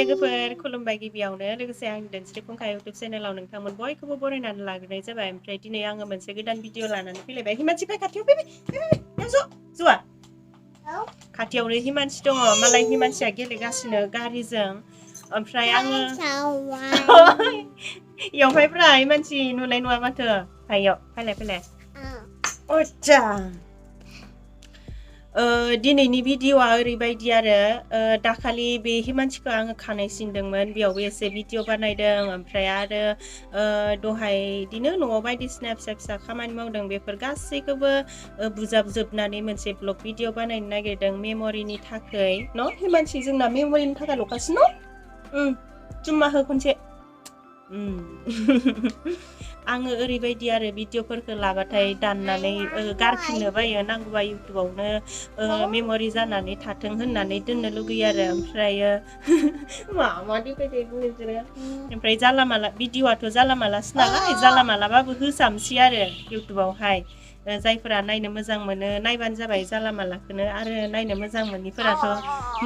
लोगोफोर खुलुमबाय गिबियावनो लोगोसे आं धोनस्रि फुंखा इउटुब चेनेलाव नोंथांमोन बयखौबो बरायनानै लाग्रोनाय जाबाय ओमफ्राय दिनै आङो मोनसे गोदान भिडिअ लानानै फैलायबाय हिमानसि फै खाथियाव फै जुवा खाथियावनो हिमानसि दङ मालाय हिमानसिया गेलेगासिनो गारिजों ओमफ्राय आङो इयावहाय फ्रा हिमानसि नुनाय नङा माथो हायाव फैलाय अच्चा दिनैनि भिडिअआ ओरैबायदि आरो दाखालि बे हिमानसिखौ आङो खानाय सिनदोंमोन बेयावबो एसे भिडिअ बानायदों ओमफ्राय आरो दहाय बिदिनो न'आव बायदिसिना फिसा खामानि मावदों बेफोर गासैखौबो बुजाबजोबनानै मोनसे ब्लग भिडिअ बानायनो नागिरदों मेम'रिनि थाखाय न' हिमानसि जोंना मेम'रिनि थाखाय ल'खासो न' जुम्मा हो खनसे आङो ओरैबायदि आरो भिडिअफोरखौ लाबाथाय दाननानै गारफिननो बायो नांगौबा इउटुबावनो मेम'रि जानानै थाथों होननानै दोननो लुगैयो आरो ओमफ्रायो मा देखायदों नोंसोरो ओमफ्राय जाला माला भिडिअआथ' जाला मालासो नालाय जाला मालाबाबो होसामसै आरो इउटुबावहाय जायफोरा नायनो मोजां मोनो नायबानो जाबाय जाला मालाखौनो आरो नायनो मोजां मोनिफोराथ'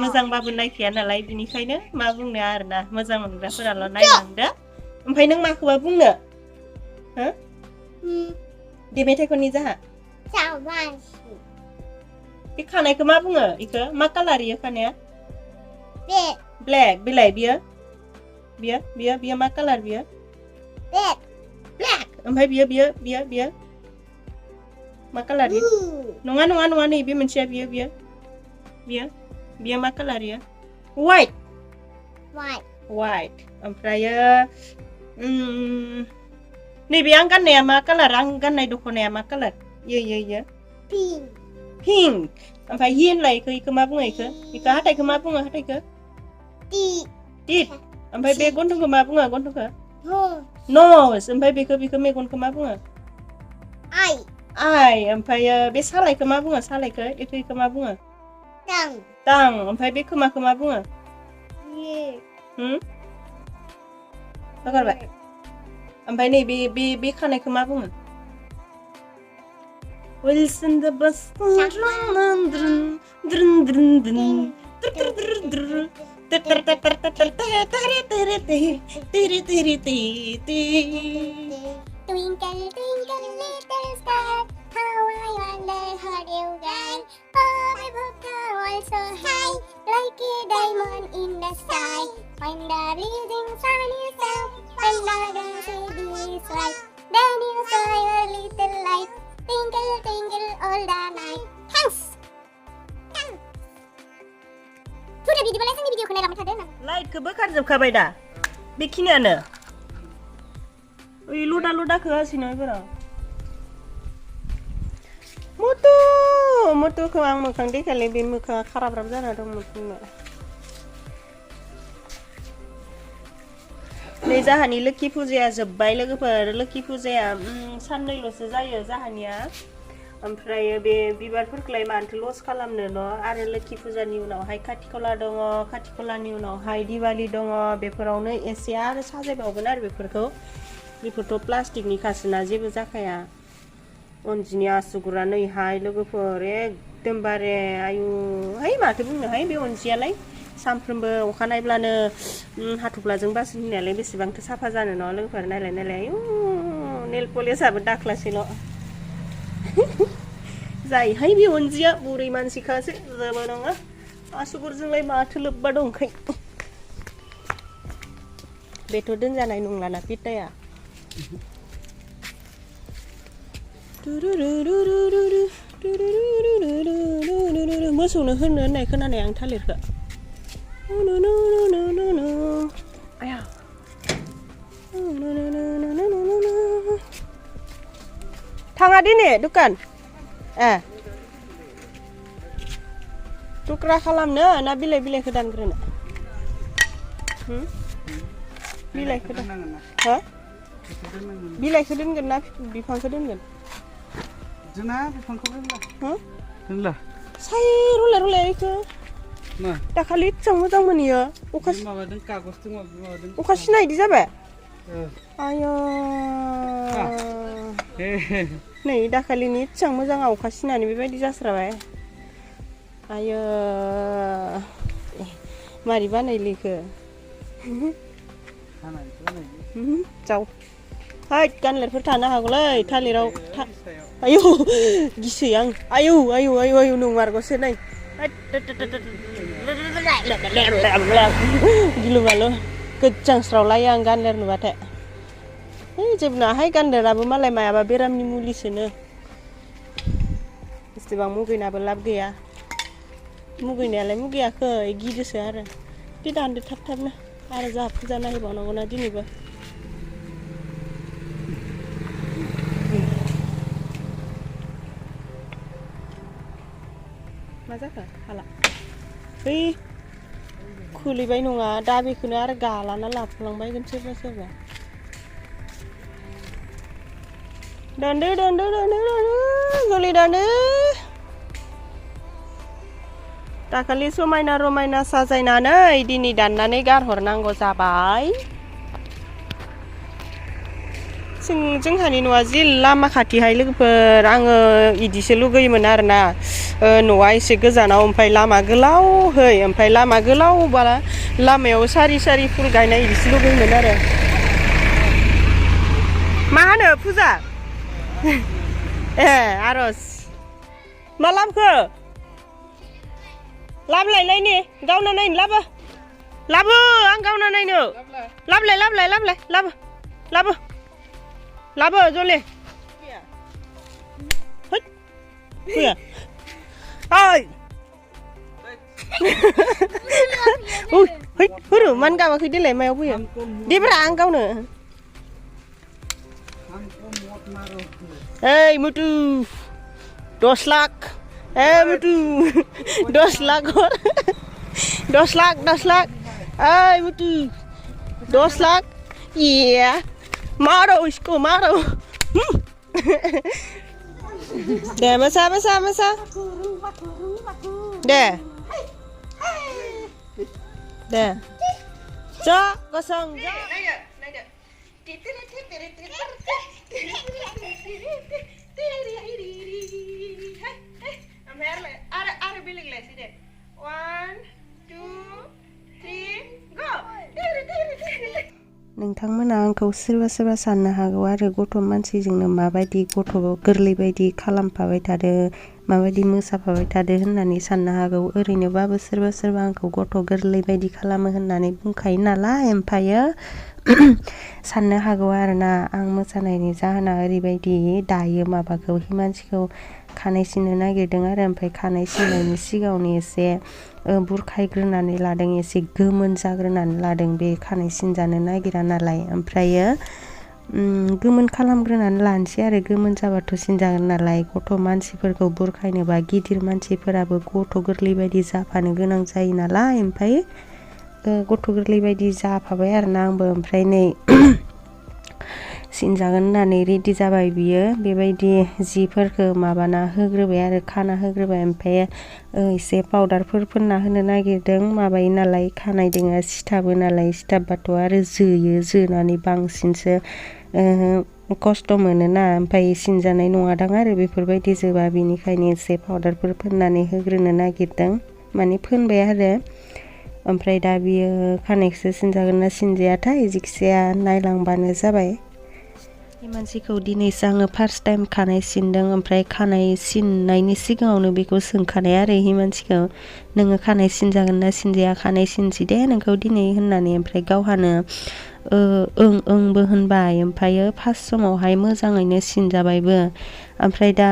मोजांबाबो नायखाया नालाय बिनिखायनो मा बुंनो आरोना मोजां मोनग्राफोराल' नायलांदो ओमफ्राय नों माखौबा बुंनो हो दे मेथाइ खननि जाहा बे खानायखौ मा बुङो इखो मा कालार इयो खानाया ब्लेक बिलाय बियो मा कालार बियो ब्लेक ओमफ्राय बियो मा कालार नङा नैबे मोनसेया बियो मा कालार इयो वाइट ओमफ्रायो नैबे आं गाननाया मा कालार आं गाननाय दख'नाया मा कालार इयो पिंक ओमफ्राय हि होनलाय इखो मा बुङो इखो हाथाइखौ मा बुङो हाथाइखौ टिथ ओमफ्राय बे गन्थंखौ मा बुङो गन्थंखौ नस ओमफ्राय बेखौ मेगनखौ मा बुङो आइ ओमफ्रायो बे सालायखौ मा बुङो सालायखौ इखो मा बुङो टां ओमफ्राय बे खोमाखौ मा बुङो हगारबाय ओमफ्राय नै बे खानायखौ मा बुङो Wilson the bus Twinkle, twinkle, little star, how I wonder how you guide. Oh, my book also high, like a diamond in the sky. When the blazing sun is out, and the city is white, then you saw your little light, twinkle, twinkle all the night. Thanks. Sudah di balasan di video kena ramai ada na. Light ke bakar जोबखाबाय दा बेखिनियानो ओइ लुदा खोगासिनो इफोरा मट'खौ आं मोखां देखायलाय बे मोखाङा खाराब्राब जाना दं मोखांना नै जाहानि लोखि फुजाया जोब्बाय लोगोफोर लोखि फुजाया साननैल'सो जायो जाहानिया ओमफ्राय बे बिबारफोरखौलाय मानोथो लस खालामनो न' आरो लोखि फुजानि उनावहाय खाथिखला दङ खाथिखलानि उनावहाय दिवाली दङ बेफोरावनो एसे आरो साजायबावगोन आरो बेफोरथ' प्लास्टिकनि खासोना जेबो जाखाया अनजिनि आसुगुरा नैहाय लोगोफोर एकदमबारे आयु हाय माथो बुंनोहाय बे अनजियालाय सानफ्रोमबो अखा नायब्लानो हाथफ्लाजों बासन होनायालाय बेसेबांथो साफा जानो न' लोगोफोर नायलाय आयु नेल पलिसाबो दाख्लासेल' जायोहाय बे अनजिया बुरै मानसिखासो जेबो नङा आसुगुरजोंलाय माथो लोब्बा दंखाय बेथ' दोनजानाय नंलाना पिटाया मोसौनो होनो होननाय खोनानाय आं थालिरखौ आया थाङा दिनै दुखान टुक्रा खालामनो ना बिलाइखौ दानग्रोनो बिलाइखौ हो बिलाइखौ दोनगोन ना बिफांखौ दोनगोन जोंना बिफांखौ दोनला साय रुलाय इखो दाखालि इसेबां मोजां मोनियो अखा सिनायदि जाबाय आयो नै दाखालिनि इसेबां मोजां अखा सिनानै बेबायदि जास्राबाय आयो मारै बानायलिखो Chau. Hai, ganlerफोर थानो हागौलै थालिराव आयु गिसै आं आयु नंमारगौसो नै गिलु बालु गोजांस्रावलायो आं गानलेर नुबाथाय जेबो नङाहाय गानलेराबो मालाय मायाबा बेरामनि मुलिसोनो एसेबां मुगैनाबो लाब गैया मुगैनायालाय मुगैयाखै गिदोसो आरो दे दानदो थाब थाबनो आरो जोंहा फुजा नायबावनांगौना दिनैबो मा जाखो हाला बै खुलिबाय नङा दा बेखौनो आरो गालाना लाफुलांबायगोन सोरबा दानदो गोरलै दानदो दाखालि समायना रमायना साजायनानै दिनै दाननानै गारहरनांगौ जाबाय जोंहानि न'आ जि लामा खाथिहाय लोगोफोर आङो इदिसो लुगैयोमोन आरोना न'आ एसे गोजानाव ओमफ्राय लामा गोलावहै ओमफ्राय लामा गोलावबा लामायाव सारि सारि फुल गायनाय इदिसो लुगैयोमोन आरो मा होनो फुजा ए आर'ज मा लाबखो लाबलायलायनि गावना नायनो लाबो आं गावना नायनो लाबो जले फैया ओइ होरो मान गाबाखै देलाय मायाव फैयो देब्रा आं गावनो ओइ मुटु 10 लाख मुटु 10 लाख हर 10 लाख ओइ मुटु 10 लाख ये मारो इसको मारो दे मसा दे जा गसं जा नायदो आरो बेलेगलायसै दे 1 2 3 गो नोंथांमोना आंखौ सोरबा साननो हागौ आरो गथ' मानसिजोंनो माबायदि गथ' गोरलै बायदि खालामफाबाय थादो माबायदि मोसाफाबाय थादो होननानै साननो हागौ ओरैनोबाबो सोरबा आंखौ गथ' गोरलै बायदि खालामो होननानै बुंखायो नालाय ओमफ्रायो साननो हागौ आरोना आं मोसानायनि जाहोना ओरैबायदि दायो माबाखौ हिमानसिखौ खानाय सिननो नागिरदों आरो ओमफ्राय खानाय सिननायनि सिगाङावनो एसे बुरखायग्रोनानै लादों एसे गोमोन जाग्रोनानै लादों बे खानाय सिनजानो नागिरा नालाय ओमफ्रायो गोमोन खालामग्रोनानै लानोसै आरो गोमोन जाबाथ' सिनजागोन नालाय गथ' मानसिफोरखौ बुरखायनोबा गिदिर मानसिफोराबो गथ' गोरलै बायदि जाफानो गोनां जायो नालाय ओमफ्राय गथ' गोरलै बायदि जाफाबाय आरोना आंबो ओमफ्राय नै सिनजागोन होननानै रेडि जाबाय बियो बेबायदि जिफोरखौ माबाना होग्रोबाय आरो खाना होग्रोबाय ओमफ्राय एसे पाउडारफोर फोनना होनो नागिरदों माबायो नालाय खानाय दोङो सिथाबो नालाय सिथाबबाथ' आरो जोनानै बांसिनसो खस्थ' मोनोना ओमफ्राय सिनजानाय नङादां आरो बेफोरबायदि जोबा बिनिखायनो एसे पाउडारफोर फोननानै होग्रोनो नागिरदों माने फोनबाय आरो ओमफ्राय दा बियो खानायखौसो सिनजागोन ना सिनजायाथाय जिखिजाया नायलांबानो जाबाय मानसिखौ दिनैसो आङो फार्स्ट टाइम खानाय सिनदों ओमफ्राय खानाय सिननायनि सिगाङावनो बेखौ सोंखानाय आरो हिमानसिखौ नोङो खानाय सिनजागोन ना सिनजाया खानाय सिनसि दे नोंखौ दिनै होननानै ओमफ्राय गावहानो ओंबो होनबाय ओमफ्रायो फार्स्ट समावहाय मोजाङैनो सिनजाबायबो ओमफ्राय दा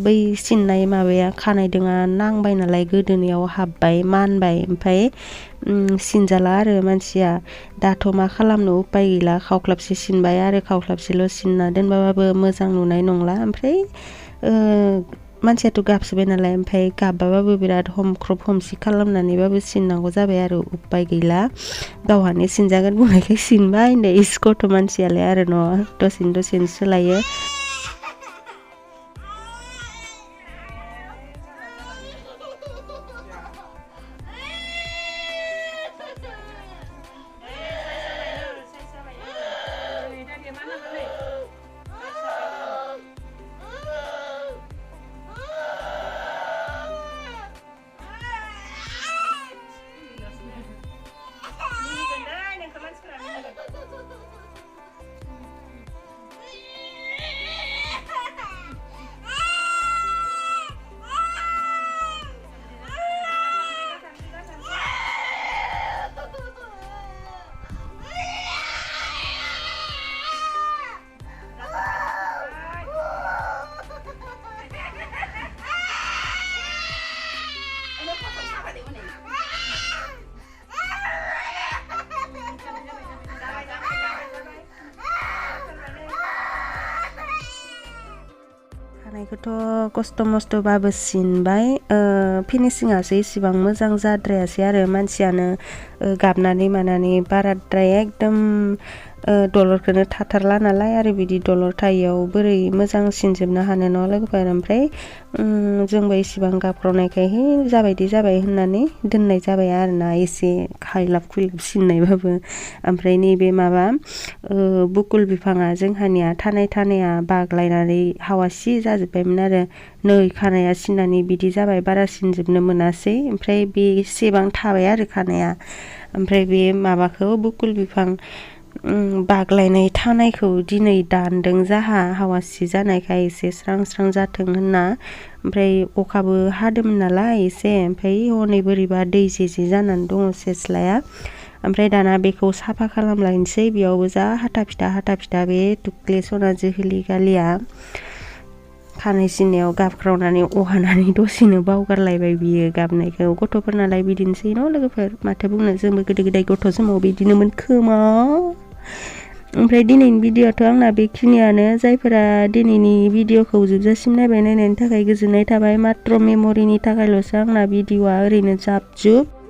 बै सिननाय माबाया खानाय दोङा नांबाय नालाय गोदोनायाव हाबबाय मानबाय ओमफ्राय सिनजाला आरो मानसिया दाथ' मा खालामनो उपाय गैला खावख्लाबसे सिनबाय आरो खावख्लाबसेल' सिनना दोनबाबो मोजां नुनाय नंला ओमफ्राय मानसियाथ' गाबसोबाय नालाय ओमफ्राय गाबबाबो बिराद हमख्रब हमसि खालामनानैबाबो सिननांगौ जाबाय आरो उपाय गैला गावहानो सिनजागोन बुंनायखाय सिनबाय होनदो इस गथ' मानसियालाय आरो न' दसेनो सोलायो गाबनायखौथ' खस्थ' मस्थ'बाबो सिनबाय फिनिशिंआसो इसिबां मोजां जाद्रायासै आरो मानसियानो गाबनानै मानानै बाराद्राय एकदम दलरखौनो थाथारला नालाय आरो बिदि दलर थायैयाव बोरै मोजां सिनजोबनो हानो न' लोगोफोर ओमफ्राय जोंबो इसिबां गाबख्रावनायखाय है जाबायदि जाबाय होननानै दोननाय जाबाय आरोना एसे खायलाब खुइलाब सिननायबाबो ओमफ्राय नैबे माबा बुकुल बिफाङा जोंहानिया थानाया बाग्लायनानै हावासि जाजोब्बायमोन आरो नै खानाया सिननानै बिदि जाबाय बारा सिनजोबनो मोनासै ओमफ्राय बे एसेबां थाबाय आरो खानाया ओमफ्राय बे माबाखौ बुकुल बिफां बाग्लायनाय थानायखौ दिनै दानदों जाहा हावासि जानायखाय एसे स्रां स्रां जाथों होनना ओमफ्राय अखाबो हादोंमोन नालाय एसे ओमफ्राय हनै बोरैबा दै जे जानानै दङ सेस्लाया ओमफ्राय दाना बेखौ साफा खालामलायनोसै बेयावबो जा हाथा फिथा बे दुख्ले सना जोहोलि गालिया खानाय सिननायाव गाबख्रावनानै अहानानै दसेनो बावगारलायबाय बियो गाबनायखौ गथ'फोरनालाय बिदिनोसै न' लोगोफोर माथो बुंनो जोंबो गोदो गोदाय गथ' समाव बिदिनोमोन खोमा ओमफ्राय दिनैनि भिडिअ'आथ' आंना बेखिनियानो जायफोरा दिनैनि भिडिअ'खौ जोबजासिम नायनायनि थाखाय गोजोननाय थाबाय मात्र' मेम'रिनि थाखायल'सो आंना भिडिअ'आ ओरैनो जाब जुब